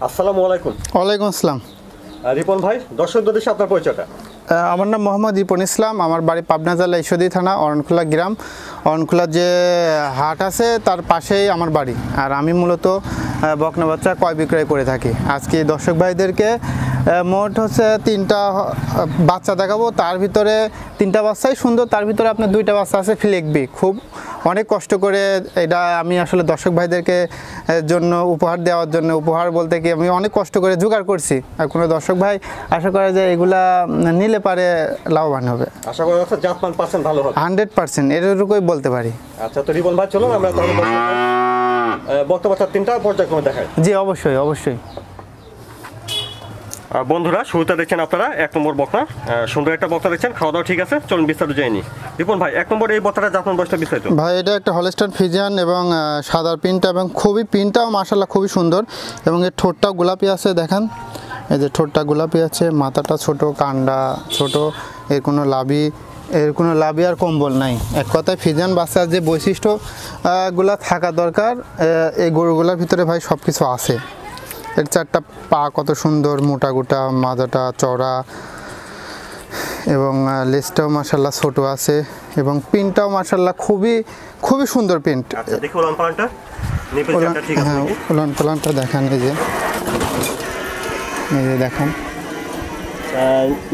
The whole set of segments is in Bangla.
আসসালামু আলাইকুম। ওয়ালাইকুম আসসালাম। রিপন ভাই, দর্শকদের উদ্দেশ্যে আপনার পরিচয়টা। আমার নাম মোহাম্মদ রিপন ইসলাম। আমার বাড়ি পাবনা জেলা ঈশ্বরদী থানা অরণখোলা গ্রাম। অরণখোলা যে হাট আছে তার পাশেই আমার বাড়ি। আর আমি মূলত বকনা বাচ্চা ক্রয় বিক্রয় করে থাকি। আজকে দর্শক ভাইদেরকে মোট হচ্ছে 3টা বাচ্চা দেখাবো। তার ভিতরে 3টা বাচ্চাই সুন্দর, তার ভিতরে আপনার 2টা বাচ্চা আছে ফ্লেগবি। খুব অনেক কষ্ট করে এটা আমি আসলে দর্শক ভাইদেরকে জন্য উপহার দেওয়ার জন্য, উপহার বলতে কি আমি অনেক কষ্ট করে জোগাড় করছি। আর কোনো দর্শক ভাই আশা করে যে এগুলা নিলে পারে লাভবান হবে। আশা করা যাচ্ছে জাতমান পার্সেন্ট ভালো হবে, 100% এটুকুই বলতে পারি। আচ্ছা, তো রিপন ভাই চলুন আমরা তাহলে বক্তব্য 3টা পর্যায়ক্রমে দেখাই। জি অবশ্যই অবশ্যই। বন্ধুরা, শুরুতে দেখছেন আপনারা 1 নম্বর বকনা। সুন্দর একটা বকনা দেখছেন, খাওয়া দাওয়া ঠিক আছে। চলুন বিস্তারিত জেনে। রিপন ভাই, 1 নম্বর এই বকনাটা জাতমান বয়সটা বিস্তারিত। ভাই এটা একটা হলস্টাইন ফ্রিজিয়ান এবং সাদা প্রিন্টটা এবং খুবই প্রিন্টটাও মাশাআল্লাহ খুবই সুন্দর এবং এর ঠোঁটটাও গোলাপি আছে। দেখেন এই যে ঠোঁটটা গোলাপি আছে, মাথাটা ছোট, কান্ডা ছোট, এর কোনো লাভি আর কম্বল নাই। এক কথায় ফ্রিজিয়ান বাচ্চার যে বৈশিষ্ট্যগুলো থাকা দরকার এই গরুগুলোর ভিতরে ভাই সব কিছু আছে। এর 4টা পা কত সুন্দর, মোটা গোটা, মাজাটা চওড়া এবং লেজটাও মাশাআল্লাহ ছোট আছে এবং প্রিন্টটাও মাশাআল্লাহ খুবই সুন্দর প্রিন্ট। আচ্ছা, দেখি উলান পালানটা, নিপল চারটা ঠিক আছে। হ্যাঁ, উলান পালানটা দেখেন, এই যে দেখেন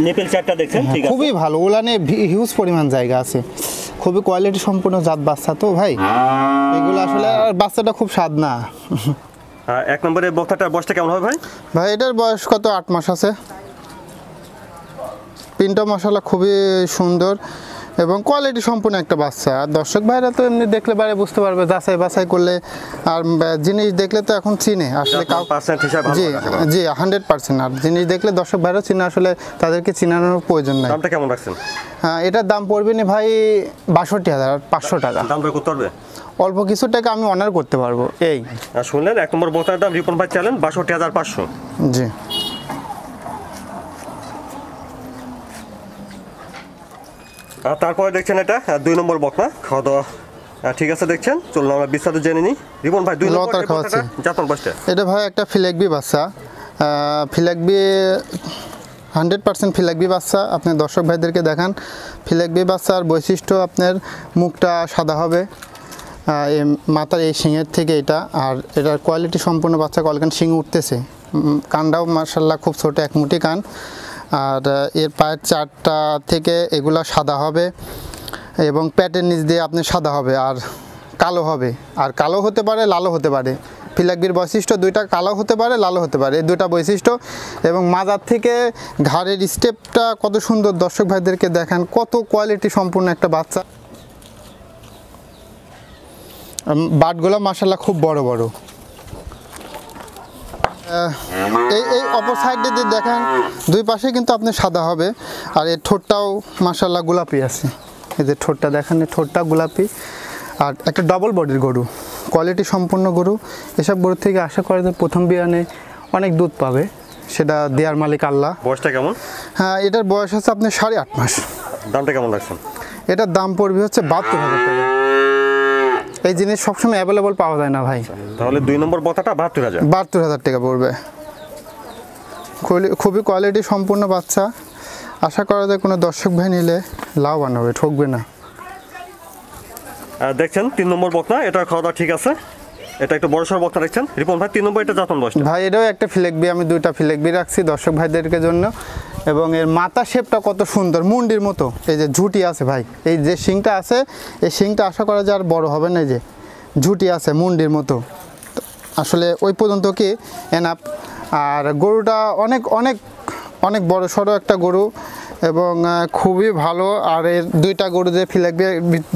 নিপল চারটা দেখছেন ঠিক আছে, খুবই ভালো। উলানে হিউজ পরিমাণ জায়গা আছে, খুবই কোয়ালিটি সম্পূর্ণ জাত বাচ্চা তো ভাই। এগুলো আসলে বাচ্চাটা খুব স্বাদ না। 1 নম্বরে বকনাটার বয়সটা কেমন হবে ভাই? ভাই এটার বয়স কত 8 মাস আছে। প্রিন্টটা মাশাআল্লাহ খুবই সুন্দর এবং কোয়ালিটি সম্পূর্ণ একটা বাচ্চা। আর দর্শক ভাইরা তো এমনি দেখলে পারে বুঝতে পারবে, যাচাই বাছাই করলে আর জিনিস দেখলে তো এখন চিনে আসলে। জি জি 100%। আর জিনিস দেখলে দর্শক ভাইরা চিনে, আসলে তাদেরকে চিনানোর প্রয়োজন নাই। দামটা কেমন রাখছেন? হ্যাঁ, এটার দাম পড়বে না ভাই 62,500 টাকা। দাম দর করতে পারবে? অল্প কিছু টাকা আমি অনার করতে পারবো। এই শুনলেন, 1 নম্বর বকনার দাম রিপন ভাই চালেন 62,500। জি। আর তারপরে দেখছেন এটা 2 নম্বর বকনা, খাওয়া দাওয়া ঠিক আছে দেখছেন। চলুন আমরা বিস্তারিত জেনে নিই। রিপন ভাই 2 নম্বর জাতমান বয়সটা। এটা ভাই একটা ফ্লেগবি বাচ্চা, ফ্লেগবি 100% ফ্লেগবি বাচ্চা। আপনি দর্শক ভাইদেরকে দেখান ফ্লেগবি বাচ্চার বৈশিষ্ট্য। আপনার মুখটা সাদা হবে, মাথার এই শিঙের থেকে এটা। আর এটার কোয়ালিটি সম্পূর্ণ বাচ্চা, কলকান শিং উঠতেছে, কানটাও মাশাআল্লাহ খুব ছোট, এক মুঠি কান। আর এর পায়ের 4টা থেকে এগুলা সাদা হবে এবং প্যাটের নিচ দিয়ে আপনি সাদা হবে আর কালো হবে। আর কালো হতে পারে, লালও হতে পারে। ফ্লেগবির বৈশিষ্ট্য 2টা, কালো হতে পারে, লালও হতে পারে, এই 2টা বৈশিষ্ট্য। এবং মাজার থেকে ঘাড়ের স্টেপটা কত সুন্দর, দর্শক ভাইদেরকে দেখান কত কোয়ালিটি সম্পূর্ণ একটা বাচ্চা। বাটগুলো মাশাআল্লাহ খুব বড় বড়। এই অপর সাইডে দিয়ে দেখেন 2 পাশে কিন্তু আপনি সাদা হবে। আর এর ঠোঁটটাও মাশাআল্লাহ গোলাপি আছে, এই যে ঠোঁটটা দেখেন, এই ঠোঁটটা গোলাপি। আর একটা ডবল বডির গরু, কোয়ালিটি সম্পূর্ণ গরু। এসব গরু থেকে আশা করে যে প্রথম বিয়ানে অনেক দুধ পাবে, সেটা দেয়ার মালিক আল্লাহ। বয়সটা কেমন? হ্যাঁ, এটার বয়স আছে আপনি 8.5 মাস। দামটা কেমন রাখছেন? এটার দাম পড়বে হচ্ছে 72,000 টাকা। এই জিনিস সবসময় অ্যাভেলেবল পাওয়া যায় না ভাই। তাহলে 2 নম্বর বকনাটা 72,000 টাকা পড়বে। খুবই কোয়ালিটি সম্পূর্ণ বাচ্চা। আশা করা যায় কোনো দর্শক ভাই নিলে লাভবান হবে, ঠকবে না। দেখছেন 3 নম্বর বকনা, এটা খাওয়া দাওয়া ঠিক আছে। এটা একটু বড় সড় বকনা দেখছেন। রিপন ভাই 3 নম্বর এটা জাতমান বয়স ভাই, এটাও একটা ফ্লেগবি। আমি 2টা ফ্লেগবি রাখছি দর্শক ভাইদেরকে জন্য। এবং এর মাথা শেপটা কত সুন্দর, মুন্ডির মতো। এই যে ঝুটি আছে ভাই, এই যে শিংটা আছে, এই শিংটা আশা করা যায় আর বড় হবে না। এই যে ঝুটি আছে মুন্ডির মতো, আসলে ওই পর্যন্ত কি এনাফ। আর গরুটা অনেক অনেক অনেক বড় সড়ো একটা গরু এবং খুবই ভালো। আর এর 2টা গরু যে ফ্লেগবি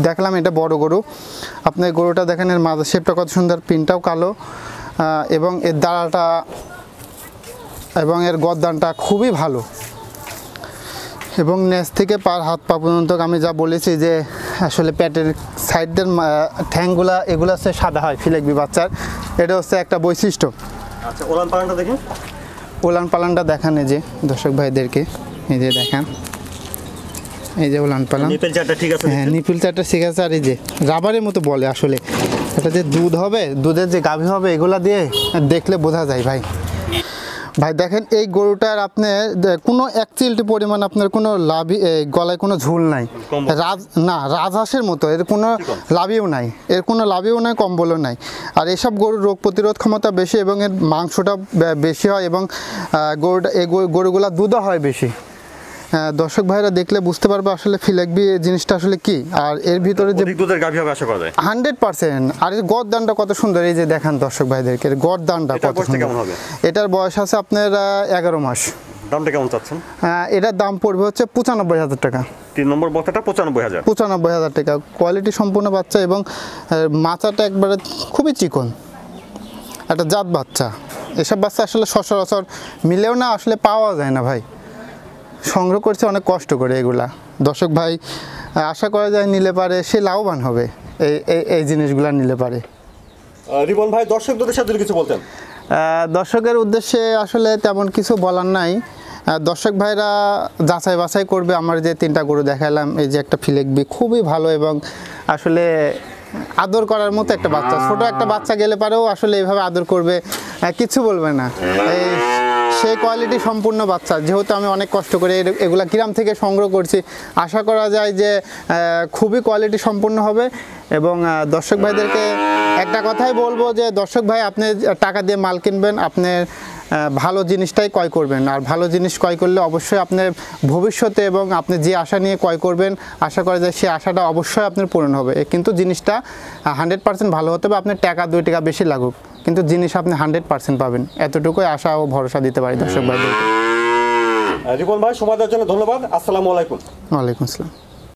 দেখলাম, এটা বড় গরু। আপনি গরুটা দেখেন, এর মাথা শেপটা কত সুন্দর, প্রিন্টটাও কালো এবং এর দাঁড়াটা এবং এর গদ্দানটা খুবই ভালো। এবং নেচ থেকে পার হাত পা পর্যন্ত আমি যা বলেছি যে আসলে পেটের সাইডের ঠ্যাংগুলা এগুলো হচ্ছে সাদা হয় ফ্লেগবি বাচ্চার, এটা হচ্ছে একটা বৈশিষ্ট্য। আচ্ছা, উলান পালানটা দেখেন। উলান পালানটা দেখান, এই যে দর্শক ভাইদেরকে, এই যে দেখান, এই যে উলান পালান। নিপল চারটা ঠিক আছে। হ্যাঁ, নিপল চারটা ঠিক আছে। আর এই যে রাবারের মতো বলে, আসলে এটা যে দুধ হবে, দুধের যে গাভী হবে, এগুলা দিয়ে দেখলে বোঝা যায় ভাই। ভাই দেখেন এই গরুটার আপনি কোনো এক চিলটি পরিমাণ আপনার কোনো লাভই গলায় কোনো ঝুল নাই, রাজহাঁসের মতো এর কোনো লাভিও নাই, কম্বলও নাই। আর এসব গরুর রোগ প্রতিরোধ ক্ষমতা বেশি এবং এর মাংসটা বেশি হয় এবং গরুগুলা দুধও হয় বেশি। দর্শক ভাইরা দেখলে বুঝতে পারবে আসলে ফিলেকবি জিনিসটা আসলে কি। আর এর ভিতরে যে দুধের গাভী হবে আশা করা যায় 100%। আর এর গড়দানটা কত সুন্দর, এই যে দেখান দর্শক ভাইদেরকে এর গড়দানটা কত সুন্দর। এটার বয়স আছে আপনার 11 মাস। দামটা কেমন চাচ্ছেন? এটার দাম পড়বে হচ্ছে 95,000 টাকা। 3 নম্বর বক্তাটা 95,000 টাকা। কোয়ালিটি সম্পূর্ণ বাচ্চা এবং মাথাটা একবারে খুবই চিকন, একটা জাত বাচ্চা। এসব বাচ্চা আসলে সচরাচর মিলেও না, আসলে পাওয়া যায় না ভাই। সংগ্রহ করছে অনেক কষ্ট করে এগুলা। দর্শক ভাই আশা করা যায় নিলে পারে সে লাভবান হবে এই জিনিসগুলা নিলে পারে। রিপন ভাই দর্শকদের সাথে কিছু বলতেন? দর্শকের উদ্দেশ্যে আসলে তেমন কিছু বলার নাই। দর্শক ভাইরা যাচাই বাছাই করবে। আমার যে 3টা গরু দেখালাম, এই যে একটা ফিলেকবি খুবই ভালো এবং আসলে আদর করার মতো একটা বাচ্চা। ছোট একটা বাচ্চা গেলে পারেও আসলে এইভাবে আদর করবে, কিছু বলবে না। সেই কোয়ালিটি সম্পূর্ণ বাচ্চা। যেহেতু আমি অনেক কষ্ট করে এগুলা গ্রাম থেকে সংগ্রহ করছি, আশা করা যায় যে খুবই কোয়ালিটি সম্পূর্ণ হবে। এবং দর্শক ভাইদেরকে একটা কথাই বলবো যে দর্শক ভাই আপনি টাকা দিয়ে মাল কিনবেন, আপনি ভালো জিনিসটাই ক্রয় করবেন। আর ভালো জিনিস ক্রয় করলে অবশ্যই আপনার ভবিষ্যতে এবং আপনি যে আশা নিয়ে ক্রয় করবেন, আশা করা যায় সেই আশাটা অবশ্যই আপনার পূরণ হবে। কিন্তু জিনিসটা 100% ভালো হতে হবে। আপনার টাকা 2 টাকা বেশি লাগুক, কিন্তু জিনিস আপনি 100% পাবেন, এতটুকুই আশা ও ভরসা দিতে পারি দর্শক ভাইদেরকে। রিপন ভাই সময় দেওয়ার জন্য ধন্যবাদ। আসসালামু আলাইকুম। ওয়ালাইকুম আসসালাম।